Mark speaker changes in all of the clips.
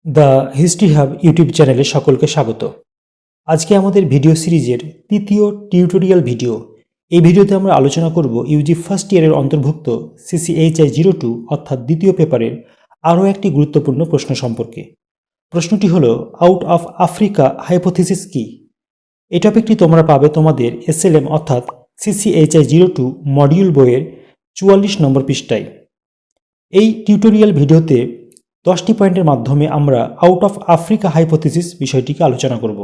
Speaker 1: The history hub YouTube চ্যানেলে সকলকে স্বাগত। আজকে আমাদের ভিডিও সিরিজের তৃতীয় টিউটোরিয়াল ভিডিও। এই ভিডিওতে আমরা আলোচনা করব ইউজি ফার্স্ট ইয়ারের অন্তর্ভুক্ত CCHI-02 অর্থাৎ দ্বিতীয় পেপারের আরও একটি গুরুত্বপূর্ণ প্রশ্ন সম্পর্কে। প্রশ্নটি হলো, আউট অফ আফ্রিকা হাইপোথিসিস কি? এই টপিকটি তোমরা পাবে তোমাদের SLM অর্থাৎ CCHI-02 মডিউল বইয়ের 44 নম্বর পৃষ্ঠায়। এই টিউটোরিয়াল ভিডিওতে 10টি পয়েন্টের মাধ্যমে আমরা আউট অফ আফ্রিকা হাইপোথিসিস বিষয়টিকে আলোচনা করব।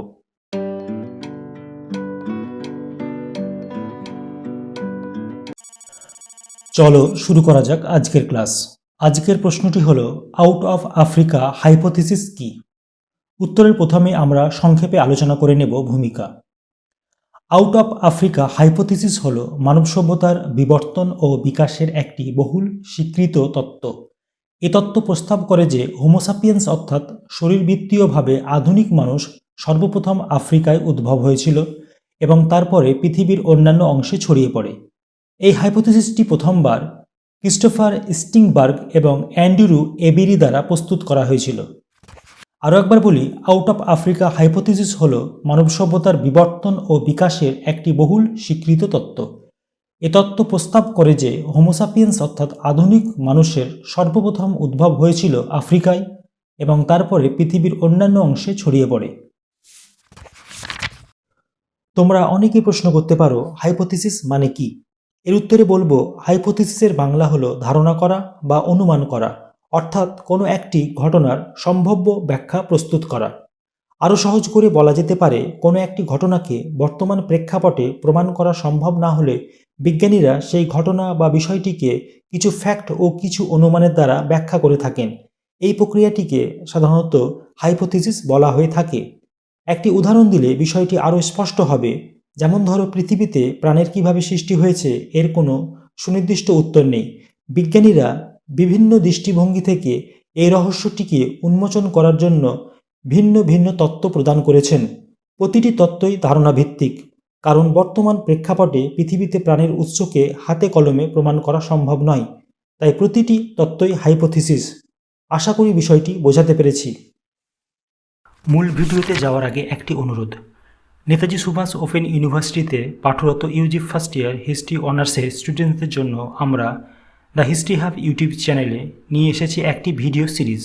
Speaker 1: চলো শুরু করা যাক আজকের ক্লাস। আজকের প্রশ্নটি হলো, আউট অফ আফ্রিকা হাইপোথিসিস কি? উত্তরের প্রথমে আমরা সংক্ষেপে আলোচনা করে নেব ভূমিকা। আউট অফ আফ্রিকা হাইপোথিসিস হল মানব সভ্যতার বিবর্তন ও বিকাশের একটি বহুল স্বীকৃত তত্ত্ব। এ তত্ত্ব প্রস্তাব করে যে হোমোসাপিয়েন্স অর্থাৎ শরীরবৃত্তীয়ভাবে আধুনিক মানুষ সর্বপ্রথম আফ্রিকায় উদ্ভব হয়েছিল এবং তারপরে পৃথিবীর অন্যান্য অংশে ছড়িয়ে পড়ে। এই হাইপোথিসিসটি প্রথমবার ক্রিস্টোফার স্টিংবার্গ এবং অ্যান্ড্রু এবেরি দ্বারা প্রস্তুত করা হয়েছিল। আরও একবার বলি, আউট অফ আফ্রিকা হাইপোথিসিস হল মানব সভ্যতার বিবর্তন ও বিকাশের একটি বহুল স্বীকৃত তত্ত্ব। এ তত্ত্ব প্রস্তাব করে যে হোমোসাপিয়েন্স অর্থাৎ আধুনিক মানুষের সর্বপ্রথম উদ্ভব হয়েছিল আফ্রিকায় এবং তারপরে পৃথিবীর অন্যান্য অংশে ছড়িয়ে পড়ে। তোমরা অনেকেই প্রশ্ন করতে পারো, হাইপোথিসিস মানে কি? এর উত্তরে বলবো, হাইপোথিসিসের বাংলা হলো ধারণা করা বা অনুমান করা, অর্থাৎ কোনো একটি ঘটনার সম্ভাব্য ব্যাখ্যা প্রস্তুত করা। আরও সহজ করে বলা যেতে পারে, কোনো একটি ঘটনাকে বর্তমান প্রেক্ষাপটে প্রমাণ করা সম্ভব না হলে বিজ্ঞানীরা সেই ঘটনা বা বিষয়টিকে কিছু ফ্যাক্ট ও কিছু অনুমানের দ্বারা ব্যাখ্যা করে থাকেন। এই প্রক্রিয়াটিকে সাধারণত হাইপোথিসিস বলা হয়ে থাকে। একটি উদাহরণ দিলে বিষয়টি আরও স্পষ্ট হবে। যেমন ধরো, পৃথিবীতে প্রাণের কিভাবে সৃষ্টি হয়েছে এর কোনো সুনির্দিষ্ট উত্তর নেই। বিজ্ঞানীরা বিভিন্ন দৃষ্টিভঙ্গি থেকে এই রহস্যটিকে উন্মোচন করার জন্য ভিন্ন ভিন্ন তত্ত্ব প্রদান করেছেন। প্রতিটি তত্ত্বই ধারণা ভিত্তিক, কারণ বর্তমান প্রেক্ষাপটে পৃথিবীতে প্রাণের উৎসকে হাতে কলমে প্রমাণ করা সম্ভব নয়। তাই প্রতিটি তত্ত্বই হাইপোথিসিস। আশা করি বিষয়টি বোঝাতে পেরেছি। মূল ভিডিওতে যাওয়ার আগে একটি অনুরোধ। নেতাজি সুভাষ ওপেন ইউনিভার্সিটিতে পাঠরত ইউজি ফার্স্ট ইয়ার হিস্ট্রি অনার্সের স্টুডেন্টদের জন্য আমরা দ্য হিস্ট্রি হাব ইউটিউব চ্যানেলে নিয়ে এসেছি একটি ভিডিও সিরিজ।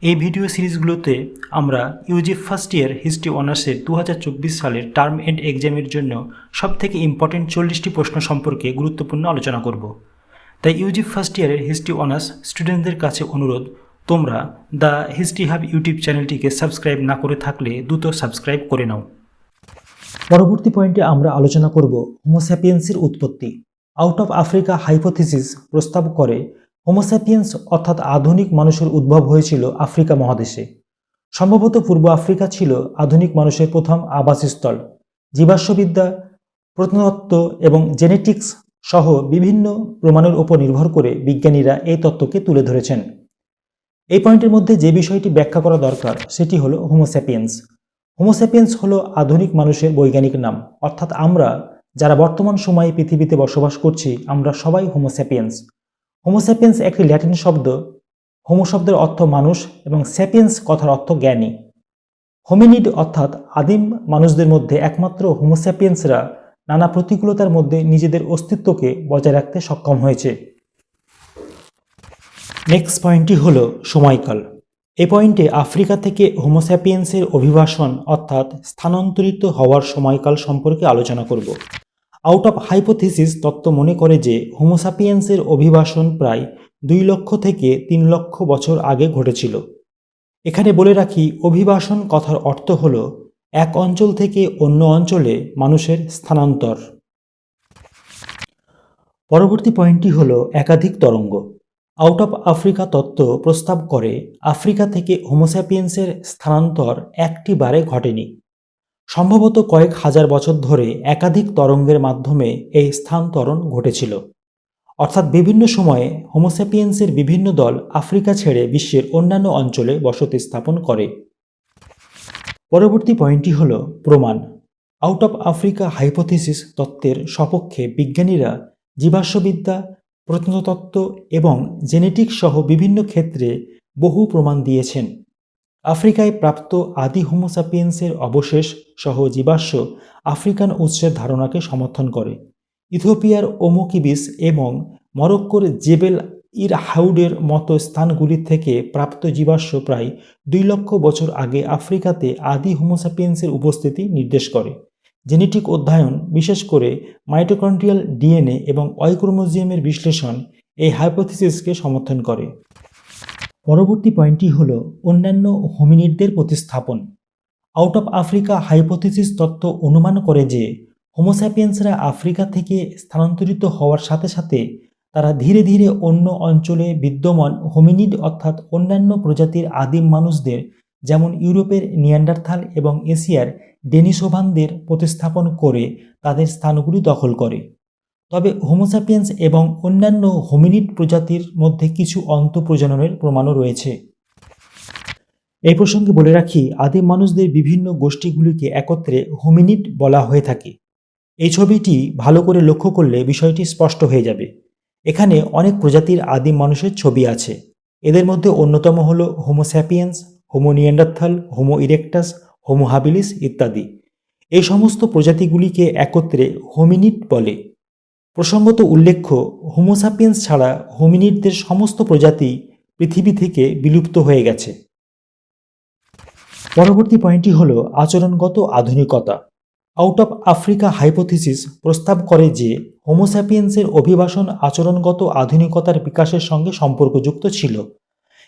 Speaker 1: এই ভিডিও সিরিজগুলোতে আমরা ইউজি ফার্স্ট ইয়ার হিস্ট্রি অনার্সের 2024 সালের টার্ম এন্ড এক্সামের জন্য সবথেকে ইম্পর্টেন্ট 40টি প্রশ্ন সম্পর্কে গুরুত্বপূর্ণ আলোচনা করব। তাই ইউজি ফার্স্ট ইয়ারের হিস্ট্রি অনার্স স্টুডেন্টদের কাছে অনুরোধ, তোমরা দ্য হিস্ট্রি হাব ইউটিউব চ্যানেলটিকে সাবস্ক্রাইব না করে থাকলে দ্রুত সাবস্ক্রাইব করে নাও। পরবর্তী পয়েন্টে আমরা আলোচনা করব হোমোস্যাপিয়েন্সের উৎপত্তি। আউট অফ আফ্রিকা হাইপোথিসিস প্রস্তাব করে হোমোস্যাপিয়েন্স অর্থাৎ আধুনিক মানুষের উদ্ভব হয়েছিল আফ্রিকা মহাদেশে। সম্ভবত পূর্ব আফ্রিকা ছিল আধুনিক মানুষের প্রথম আবাসস্থল। জীবাশ্মবিদ্যা, প্রত্নতত্ত্ব এবং জেনেটিক্স সহ বিভিন্ন প্রমাণের উপর নির্ভর করে বিজ্ঞানীরা এই তত্ত্বকে তুলে ধরেছেন। এই পয়েন্টের মধ্যে যে বিষয়টি ব্যাখ্যা করা দরকার সেটি হলো হোমোস্যাপিয়েন্স। হোমোস্যাপিয়েন্স হলো আধুনিক মানুষের বৈজ্ঞানিক নাম, অর্থাৎ আমরা যারা বর্তমান সময়ে পৃথিবীতে বসবাস করছি আমরা সবাই হোমোস্যাপিয়েন্স। হোমোস্যাপিয়েন্স একটি ল্যাটিন শব্দ। হোমো শব্দের অর্থ মানুষ এবং স্যাপিয়েন্স কথার অর্থ জ্ঞানী। হোমিনিড অর্থাৎ আদিম মানুষদের মধ্যে একমাত্র হোমোস্যাপিয়েন্সরা নানা প্রতিকূলতার মধ্যে নিজেদের অস্তিত্বকে বজায় রাখতে সক্ষম হয়েছে। নেক্সট পয়েন্টটি হলো সময়কাল। এ পয়েন্টে আফ্রিকা থেকে হোমোস্যাপিয়েন্সের অভিবাসন অর্থাৎ স্থানান্তরিত হওয়ার সময়কাল সম্পর্কে আলোচনা করব। আউট অফ হাইপোথিসিস তত্ত্ব মনে করে যে হোমোস্যাপিয়েন্সের অভিবাসন প্রায় 2 লক্ষ থেকে 3 লক্ষ বছর আগে ঘটেছিল। এখানে বলে রাখি, অভিবাসন কথার অর্থ হল এক অঞ্চল থেকে অন্য অঞ্চলে মানুষের স্থানান্তর। পরবর্তী পয়েন্টটি হল একাধিক তরঙ্গ। আউট অফ আফ্রিকা তত্ত্ব প্রস্তাব করে আফ্রিকা থেকে হোমোস্যাপিয়েন্সের স্থানান্তর একটি বারে ঘটেনি। সম্ভবত কয়েক হাজার বছর ধরে একাধিক তরঙ্গের মাধ্যমে এই স্থানান্তরণ ঘটেছিল, অর্থাৎ বিভিন্ন সময়ে হোমোস্যাপিয়েন্সের বিভিন্ন দল আফ্রিকা ছেড়ে বিশ্বের অন্যান্য অঞ্চলে বসতি স্থাপন করে। পরবর্তী পয়েন্টটি হল প্রমাণ। আউট অফ আফ্রিকা হাইপোথিসিস তত্ত্বের সপক্ষে বিজ্ঞানীরা জীবাশ্মবিদ্যা, প্রত্নতত্ত্ব এবং জেনেটিক্স সহ বিভিন্ন ক্ষেত্রে বহু প্রমাণ দিয়েছেন। আফ্রিকায় প্রাপ্ত আদি হোমোসাপিয়েন্সের অবশেষ সহ জীবাশ্ম আফ্রিকান উৎসের ধারণাকে সমর্থন করে। ইথিওপিয়ার ওমোকিবিস এবং মরক্কোর জেবেল ইর হাউডের মতো স্থানগুলি থেকে প্রাপ্ত জীবাশ্ম প্রায় 2 লক্ষ বছর আগে আফ্রিকাতে আদি হোমোসাপিয়েন্সের উপস্থিতি নির্দেশ করে। জেনেটিক অধ্যয়ন, বিশেষ করে মাইটোকন্ড্রিয়াল ডিএনএ এবং ওয়াই ক্রোমোজোমের বিশ্লেষণ এই হাইপোথিসিসকে সমর্থন করে। পরবর্তী পয়েন্টটি হল অন্যান্য হোমিনিডদের প্রতিস্থাপন। আউট অফ আফ্রিকা হাইপোথিসিস তত্ত্ব অনুমান করে যে হোমোস্যাপিয়েন্সরা আফ্রিকা থেকে স্থানান্তরিত হওয়ার সাথে সাথে তারা ধীরে ধীরে অন্য অঞ্চলে বিদ্যমান হোমিনিড অর্থাৎ অন্যান্য প্রজাতির আদিম মানুষদের যেমন ইউরোপের নিয়ান্ডারথাল এবং এশিয়ার ডেনিসোভানদের প্রতিস্থাপন করে তাদের স্থানগুলি দখল করে। তবে হোমোস্যাপিয়েন্স এবং অন্যান্য হোমিনিড প্রজাতির মধ্যে কিছু অন্তঃপ্রজননের প্রমাণও রয়েছে। এই প্রসঙ্গে বলে রাখি, আদিম মানুষদের বিভিন্ন গোষ্ঠীগুলিকে একত্রে হোমিনিড বলা হয়ে থাকে। এই ছবিটি ভালো করে লক্ষ্য করলে বিষয়টি স্পষ্ট হয়ে যাবে। এখানে অনেক প্রজাতির আদিম মানুষের ছবি আছে। এদের মধ্যে অন্যতম হল Homo sapiens, Homo Neanderthal, Homo erectus, Homo habilis ইত্যাদি। এই সমস্ত প্রজাতিগুলিকে একত্রে হোমিনিড বলে। প্রসঙ্গত উল্লেখ্য, হোমোসাপিয়েন্স ছাড়া হোমিনিডদের সমস্ত প্রজাতি পৃথিবী থেকে বিলুপ্ত হয়ে গেছে। পরবর্তী পয়েন্টটি হল আচরণগত আধুনিকতা। আউট অফ আফ্রিকা হাইপোথিসিস প্রস্তাব করে যে হোমোস্যাপিয়েন্সের অভিবাসন আচরণগত আধুনিকতার বিকাশের সঙ্গে সম্পর্কযুক্ত ছিল।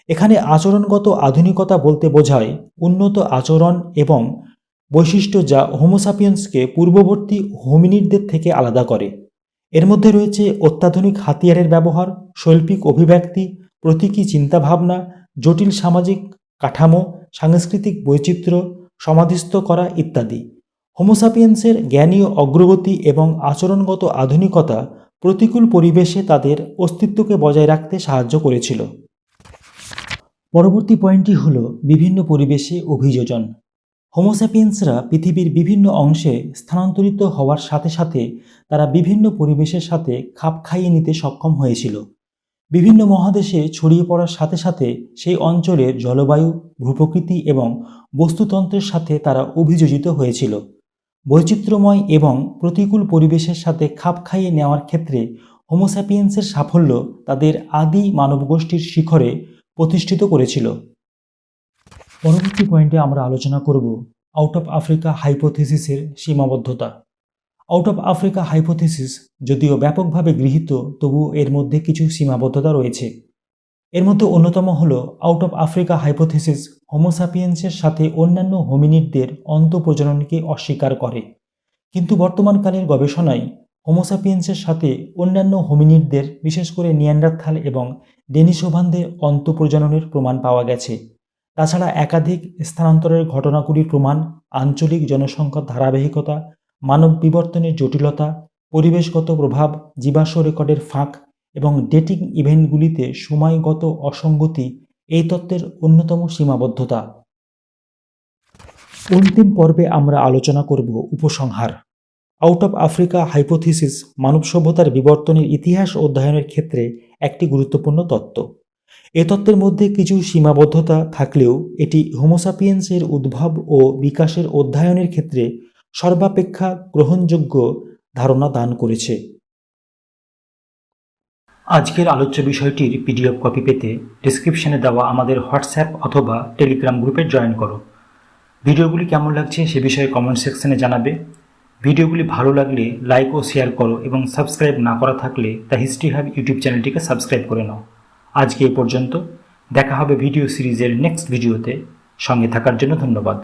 Speaker 1: এখানে আচরণগত আধুনিকতা বলতে বোঝায় উন্নত আচরণ এবং বৈশিষ্ট্য যা হোমোস্যাপিয়েন্সকে পূর্ববর্তী হোমিনিডদের থেকে আলাদা করে। এর মধ্যে রয়েছে অত্যাধুনিক হাতিয়ারের ব্যবহার, শৈল্পিক অভিব্যক্তি, প্রতীকী চিন্তাভাবনা, জটিল সামাজিক কাঠামো, সাংস্কৃতিক বৈচিত্র্য সমাধিস্থ করা ইত্যাদি। হোমোসাপিয়েন্সের জ্ঞানীয় অগ্রগতি এবং আচরণগত আধুনিকতা প্রতিকূল পরিবেশে তাদের অস্তিত্বকে বজায় রাখতে সাহায্য করেছিল। পরবর্তী পয়েন্টটি হল বিভিন্ন পরিবেশে অভিযোজন। হোমোস্যাপিয়েন্সরা পৃথিবীর বিভিন্ন অংশে স্থানান্তরিত হওয়ার সাথে সাথে তারা বিভিন্ন পরিবেশের সাথে খাপ খাইয়ে নিতে সক্ষম হয়েছিল। বিভিন্ন মহাদেশে ছড়িয়ে পড়ার সাথে সাথে সেই অঞ্চলের জলবায়ু, ভূপ্রকৃতি এবং বস্তুতন্ত্রের সাথে তারা অভিযোজিত হয়েছিল। বৈচিত্র্যময় এবং প্রতিকূল পরিবেশের সাথে খাপ খাইয়ে নেওয়ার ক্ষেত্রে হোমোস্যাপিয়েন্সের সাফল্য তাদের আদি মানবগোষ্ঠীর শিখরে প্রতিষ্ঠিত করেছিল। পরবর্তী পয়েন্টে আমরা আলোচনা করব আউট অফ আফ্রিকা হাইপোথিসিসের সীমাবদ্ধতা। আউট অফ আফ্রিকা হাইপোথিসিস যদিও ব্যাপকভাবে গৃহীত, তবুও এর মধ্যে কিছু সীমাবদ্ধতা রয়েছে। এর মধ্যে অন্যতম হল আউট অফ আফ্রিকা হাইপোথিসিস হোমোস্যাপিয়েন্সের সাথে অন্যান্য হোমিনিডদের অন্তঃপ্রজননকে অস্বীকার করে। কিন্তু বর্তমানকালের গবেষণায় হোমোস্যাপিয়েন্সের সাথে অন্যান্য হোমিনিডদের, বিশেষ করে নিয়ান্ডারথাল এবং ডেনিসোভানদের অন্তঃপ্রজননের প্রমাণ পাওয়া গেছে। তাছাড়া একাধিক স্থানান্তরের ঘটনাগুলির প্রমাণ, আঞ্চলিক জনসংখ্যার ধারাবাহিকতা, মানব বিবর্তনের জটিলতা, পরিবেশগত প্রভাব, জীবাশ্ম রেকর্ডের ফাঁক এবং ডেটিং ইভেন্টগুলিতে সময়গত অসঙ্গতি এই তত্ত্বের অন্যতম সীমাবদ্ধতা। অন্তিম পর্বে আমরা আলোচনা করব উপসংহার। আউট অফ আফ্রিকা হাইপোথিসিস মানব সভ্যতার বিবর্তনের ইতিহাস অধ্যয়নের ক্ষেত্রে একটি গুরুত্বপূর্ণ তত্ত্ব। এ তত্ত্বের মধ্যে কিছু সীমাবদ্ধতা থাকলেও এটি হোমোসাপিয়েন্সের উদ্ভব ও বিকাশের অধ্যয়নের ক্ষেত্রে সর্বাপেক্ষা গ্রহণযোগ্য ধারণা দান করেছে। আজকের আলোচ্য বিষয়টির পিডিএফ কপি পেতে ডেসক্রিপশনে দেওয়া আমাদের হোয়াটসঅ্যাপ অথবা টেলিগ্রাম গ্রুপে জয়েন করো। ভিডিওগুলি কেমন লাগছে সে বিষয়ে কমেন্ট সেকশনে জানাবে। ভিডিওগুলি ভালো লাগলে লাইক ও শেয়ার করো এবং সাবস্ক্রাইব না করা থাকলে দ্য হিস্ট্রি হাব ইউটিউব চ্যানেলটিকে সাবস্ক্রাইব করে নাও। আজকে এ পর্যন্ত। দেখা হবে ভিডিও সিরিজের নেক্সট ভিডিওতে। সঙ্গে থাকার জন্য ধন্যবাদ।